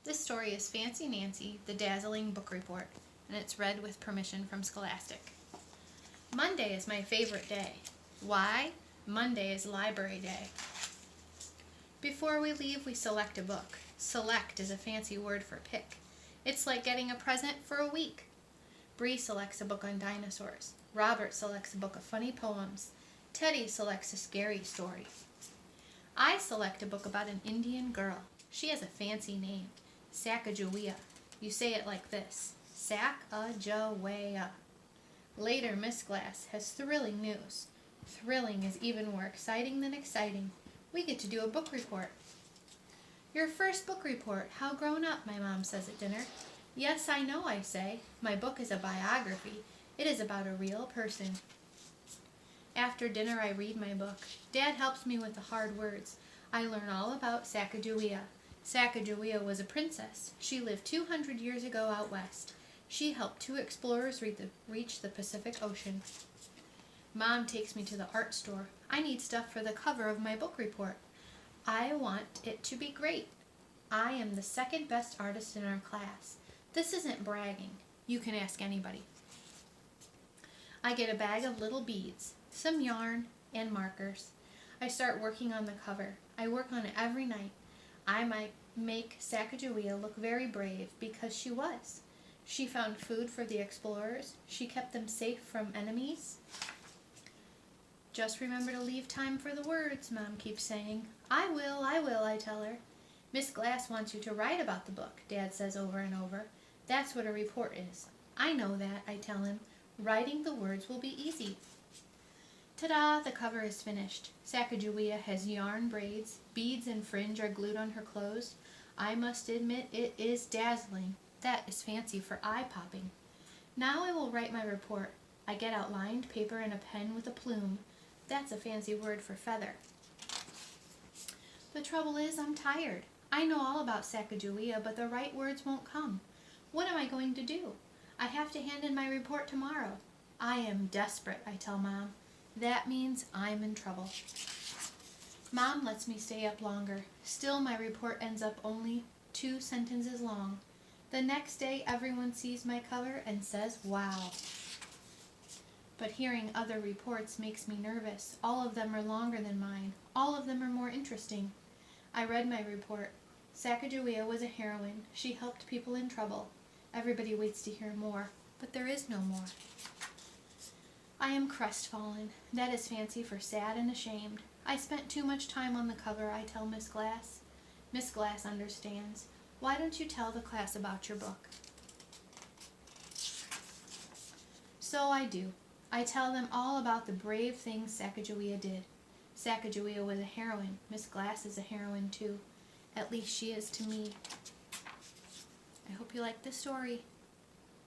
This story is Fancy Nancy, the Dazzling Book Report, and it's read with permission from Scholastic. Monday is my favorite day. Why? Monday is Library Day. Before we leave, we select a book. Select is a fancy word for pick. It's like getting a present for a week. Bree selects a book on dinosaurs. Robert selects a book of funny poems. Teddy selects a scary story. I select a book about an Indian girl. She has a fancy name, Sacagawea. You say it like this, Sac-a-ja-way-a. Later, Miss Glass has thrilling news. Thrilling is even more exciting than exciting. We get to do a book report. Your first book report, how grown up, my mom says at dinner. Yes, I know, I say. My book is a biography. It is about a real person. After dinner, I read my book. Dad helps me with the hard words. I learn all about Sacagawea. Sacagawea was a princess. She lived 200 years ago out west. She helped two explorers reach the Pacific Ocean. Mom takes me to the art store. I need stuff for the cover of my book report. I want it to be great. I am the second best artist in our class. This isn't bragging. You can ask anybody. I get a bag of little beads, some yarn, and markers. I start working on the cover. I work on it every night. I might make Sacagawea look very brave because she was. She found food for the explorers. She kept them safe from enemies. Just remember to leave time for the words, Mom keeps saying. I will, I tell her. Miss Glass wants you to write about the book, Dad says over and over. That's what a report is. I know that, I tell him. Writing the words will be easy. Ta-da, the cover is finished. Sacagawea has yarn braids, beads and fringe are glued on her clothes. I must admit it is dazzling. That is fancy for eye-popping. Now I will write my report. I get out lined paper and a pen with a plume. That's a fancy word for feather. The trouble is, I'm tired. I know all about Sacagawea, but the right words won't come. What am I going to do? I have to hand in my report tomorrow. I am desperate, I tell Mom. That means I'm in trouble. Mom lets me stay up longer. Still, my report ends up only 2 sentences long. The next day, everyone sees my cover and says, wow. But hearing other reports makes me nervous. All of them are longer than mine. All of them are more interesting. I read my report. Sacagawea was a heroine. She helped people in trouble. Everybody waits to hear more, but there is no more. I am crestfallen. That is fancy for sad and ashamed. I spent too much time on the cover, I tell Miss Glass. Miss Glass understands. Why don't you tell the class about your book? So I do. I tell them all about the brave things Sacagawea did. Sacagawea was a heroine. Miss Glass is a heroine too. At least she is to me. I hope you like this story.